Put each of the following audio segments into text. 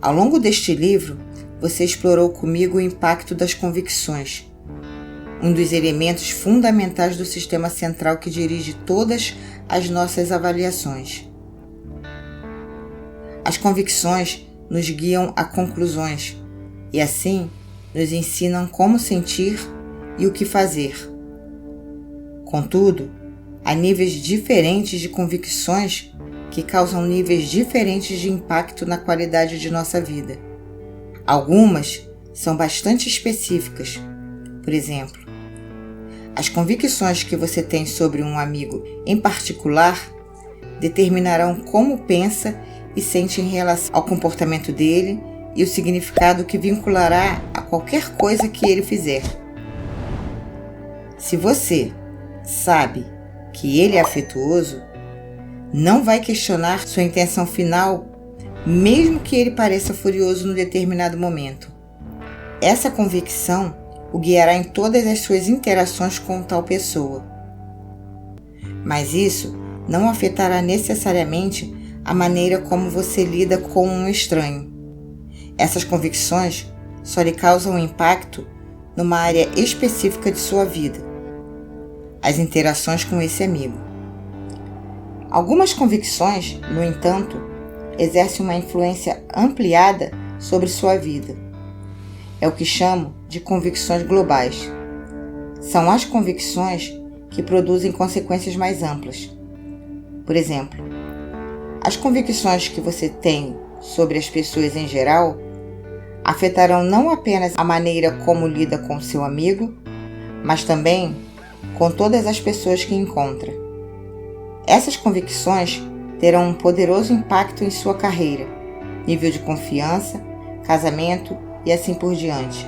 Ao longo deste livro, você explorou comigo o impacto das convicções, um dos elementos fundamentais do sistema central que dirige todas as nossas avaliações. As convicções nos guiam a conclusões e, assim, nos ensinam como sentir e o que fazer. Contudo, há níveis diferentes de convicções que causam níveis diferentes de impacto na qualidade de nossa vida. Algumas são bastante específicas. Por exemplo, as convicções que você tem sobre um amigo em particular determinarão como pensa e sente em relação ao comportamento dele e o significado que vinculará a qualquer coisa que ele fizer. Se você sabe que ele é afetuoso, não vai questionar sua intenção final, mesmo que ele pareça furioso no determinado momento. Essa convicção o guiará em todas as suas interações com tal pessoa. Mas isso não afetará necessariamente a maneira como você lida com um estranho. Essas convicções só lhe causam impacto numa área específica de sua vida, as interações com esse amigo. Algumas convicções, no entanto, exercem uma influência ampliada sobre sua vida. É o que chamo de convicções globais. São as convicções que produzem consequências mais amplas. Por exemplo, as convicções que você tem sobre as pessoas em geral afetarão não apenas a maneira como lida com seu amigo, mas também com todas as pessoas que encontra. Essas convicções terão um poderoso impacto em sua carreira, nível de confiança, casamento e assim por diante.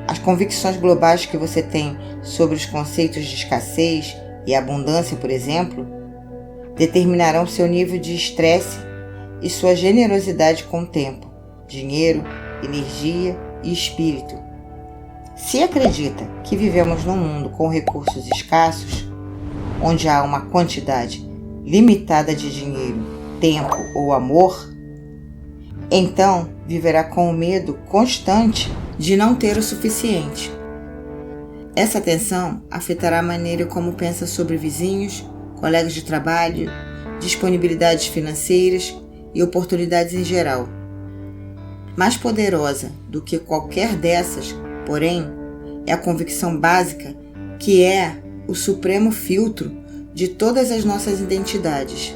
As convicções globais que você tem sobre os conceitos de escassez e abundância, por exemplo, determinarão seu nível de estresse e sua generosidade com o tempo, dinheiro, energia e espírito. Se acredita que vivemos num mundo com recursos escassos, onde há uma quantidade limitada de dinheiro, tempo ou amor, então viverá com o medo constante de não ter o suficiente. Essa tensão afetará a maneira como pensa sobre vizinhos, colegas de trabalho, disponibilidades financeiras e oportunidades em geral. Mais poderosa do que qualquer dessas, porém, é a convicção básica que é o supremo filtro de todas as nossas identidades.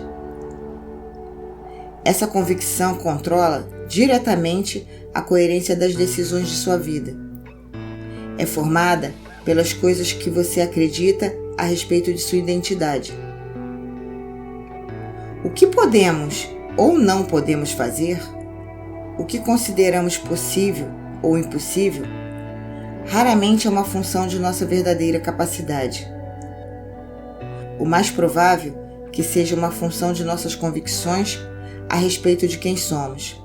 Essa convicção controla diretamente a coerência das decisões de sua vida. É formada pelas coisas que você acredita a respeito de sua identidade. O que podemos ou não podemos fazer, o que consideramos possível ou impossível, raramente é uma função de nossa verdadeira capacidade. O mais provável que seja uma função de nossas convicções a respeito de quem somos.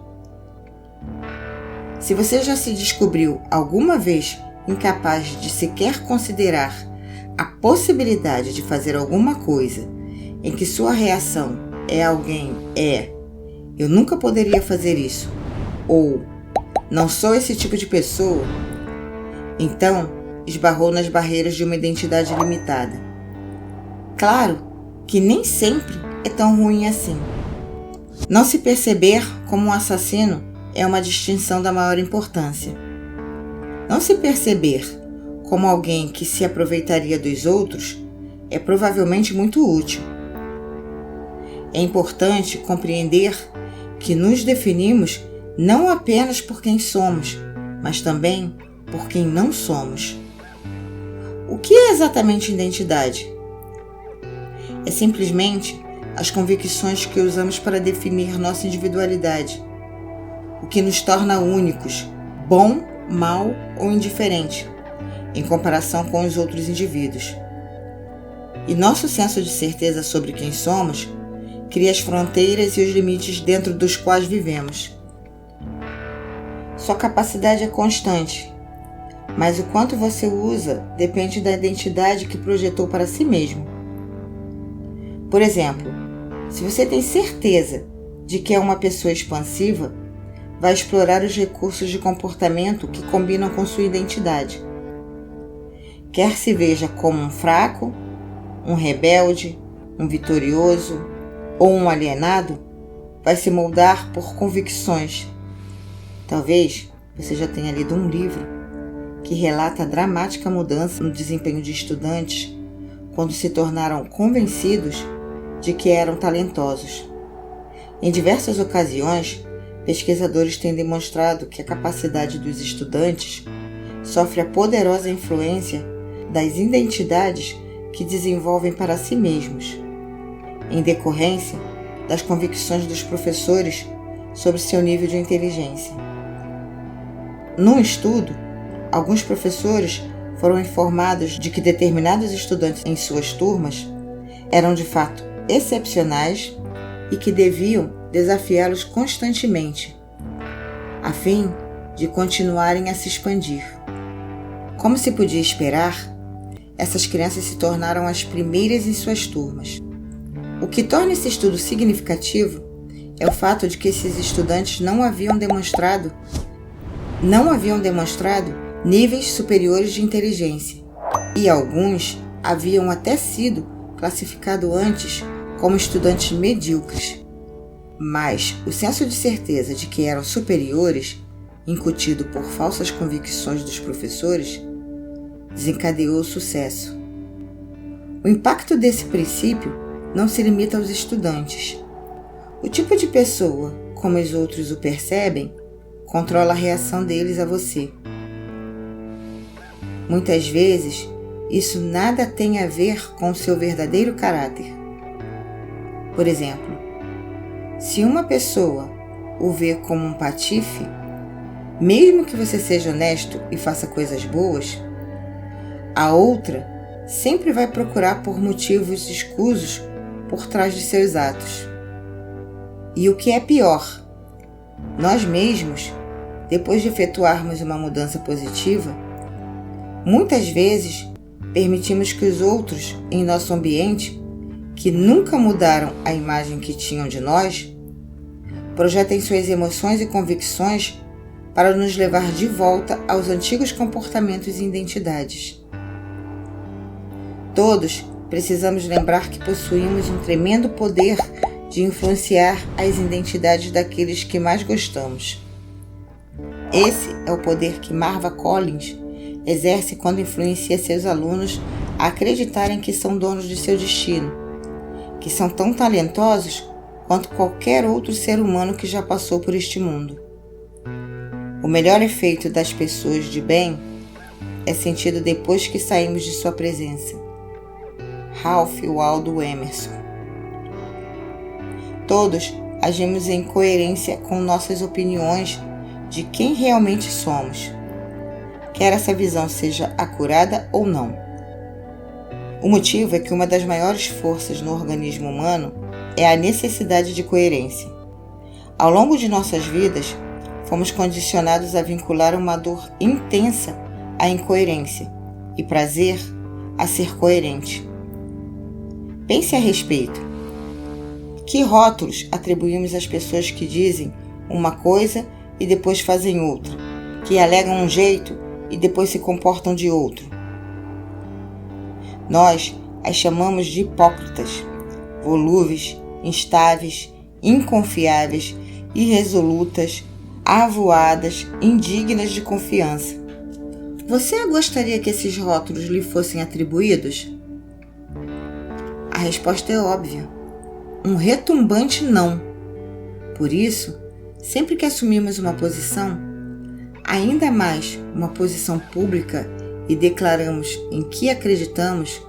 Se você já se descobriu alguma vez incapaz de sequer considerar a possibilidade de fazer alguma coisa em que sua reação eu nunca poderia fazer isso, ou não sou esse tipo de pessoa, então esbarrou nas barreiras de uma identidade limitada. Claro que nem sempre é tão ruim assim. Não se perceber como um assassino é uma distinção da maior importância. Não se perceber como alguém que se aproveitaria dos outros é provavelmente muito útil. É importante compreender que nos definimos não apenas por quem somos, mas também por quem não somos. O que é exatamente identidade? É simplesmente as convicções que usamos para definir nossa individualidade, o que nos torna únicos, bom, mal ou indiferente, em comparação com os outros indivíduos. E nosso senso de certeza sobre quem somos cria as fronteiras e os limites dentro dos quais vivemos. Sua capacidade é constante, mas o quanto você usa depende da identidade que projetou para si mesmo. Por exemplo, se você tem certeza de que é uma pessoa expansiva, vai explorar os recursos de comportamento que combinam com sua identidade. Quer se veja como um fraco, um rebelde, um vitorioso ou um alienado, vai se moldar por convicções. Talvez você já tenha lido um livro que relata a dramática mudança no desempenho de estudantes quando se tornaram convencidos de que eram talentosos. Em diversas ocasiões, pesquisadores têm demonstrado que a capacidade dos estudantes sofre a poderosa influência das identidades que desenvolvem para si mesmos, em decorrência das convicções dos professores sobre seu nível de inteligência. Num estudo, alguns professores foram informados de que determinados estudantes em suas turmas eram de fato excepcionais e que deviam desafiá-los constantemente, a fim de continuarem a se expandir. Como se podia esperar, essas crianças se tornaram as primeiras em suas turmas. O que torna esse estudo significativo é o fato de que esses estudantes não haviam demonstrado níveis superiores de inteligência, e alguns haviam até sido classificados antes como estudantes medíocres. Mas o senso de certeza de que eram superiores, incutido por falsas convicções dos professores, desencadeou o sucesso. O impacto desse princípio não se limita aos estudantes. O tipo de pessoa, como os outros o percebem, controla a reação deles a você. Muitas vezes, isso nada tem a ver com o seu verdadeiro caráter. Por exemplo, se uma pessoa o vê como um patife, mesmo que você seja honesto e faça coisas boas, a outra sempre vai procurar por motivos escusos por trás de seus atos. E o que é pior, nós mesmos, depois de efetuarmos uma mudança positiva, muitas vezes permitimos que os outros em nosso ambiente, que nunca mudaram a imagem que tinham de nós, projetem suas emoções e convicções para nos levar de volta aos antigos comportamentos e identidades. Todos precisamos lembrar que possuímos um tremendo poder de influenciar as identidades daqueles que mais gostamos. Esse é o poder que Marva Collins exerce quando influencia seus alunos a acreditarem que são donos de seu destino, que são tão talentosos quanto qualquer outro ser humano que já passou por este mundo. O melhor efeito das pessoas de bem é sentido depois que saímos de sua presença. Ralph Waldo Emerson. Todos agimos em coerência com nossas opiniões de quem realmente somos, quer essa visão seja acurada ou não. O motivo é que uma das maiores forças no organismo humano é a necessidade de coerência. Ao longo de nossas vidas, fomos condicionados a vincular uma dor intensa à incoerência e prazer a ser coerente. Pense a respeito. Que rótulos atribuímos às pessoas que dizem uma coisa e depois fazem outra, que alegam um jeito e depois se comportam de outro? Nós as chamamos de hipócritas, volúveis, instáveis, inconfiáveis, irresolutas, avoadas, indignas de confiança. Você gostaria que esses rótulos lhe fossem atribuídos? A resposta é óbvia. Um retumbante não. Por isso, sempre que assumimos uma posição, ainda mais uma posição pública, e declaramos em que acreditamos,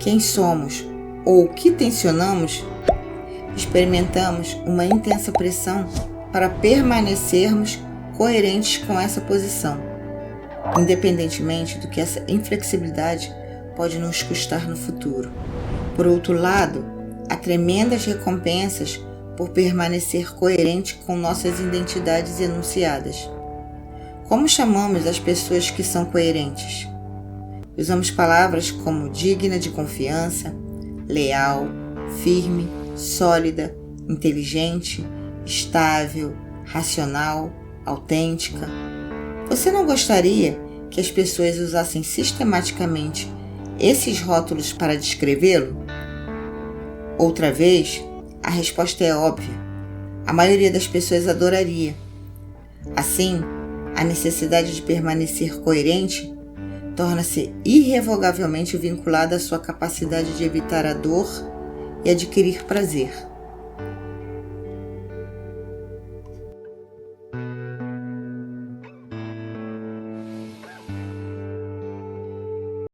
quem somos ou o que tensionamos, experimentamos uma intensa pressão para permanecermos coerentes com essa posição, independentemente do que essa inflexibilidade pode nos custar no futuro. Por outro lado, há tremendas recompensas por permanecer coerente com nossas identidades enunciadas. Como chamamos as pessoas que são coerentes? Usamos palavras como digna de confiança, leal, firme, sólida, inteligente, estável, racional, autêntica. Você não gostaria que as pessoas usassem sistematicamente esses rótulos para descrevê-lo? Outra vez, a resposta é óbvia. A maioria das pessoas adoraria. Assim, a necessidade de permanecer coerente torna-se irrevogavelmente vinculada à sua capacidade de evitar a dor e adquirir prazer.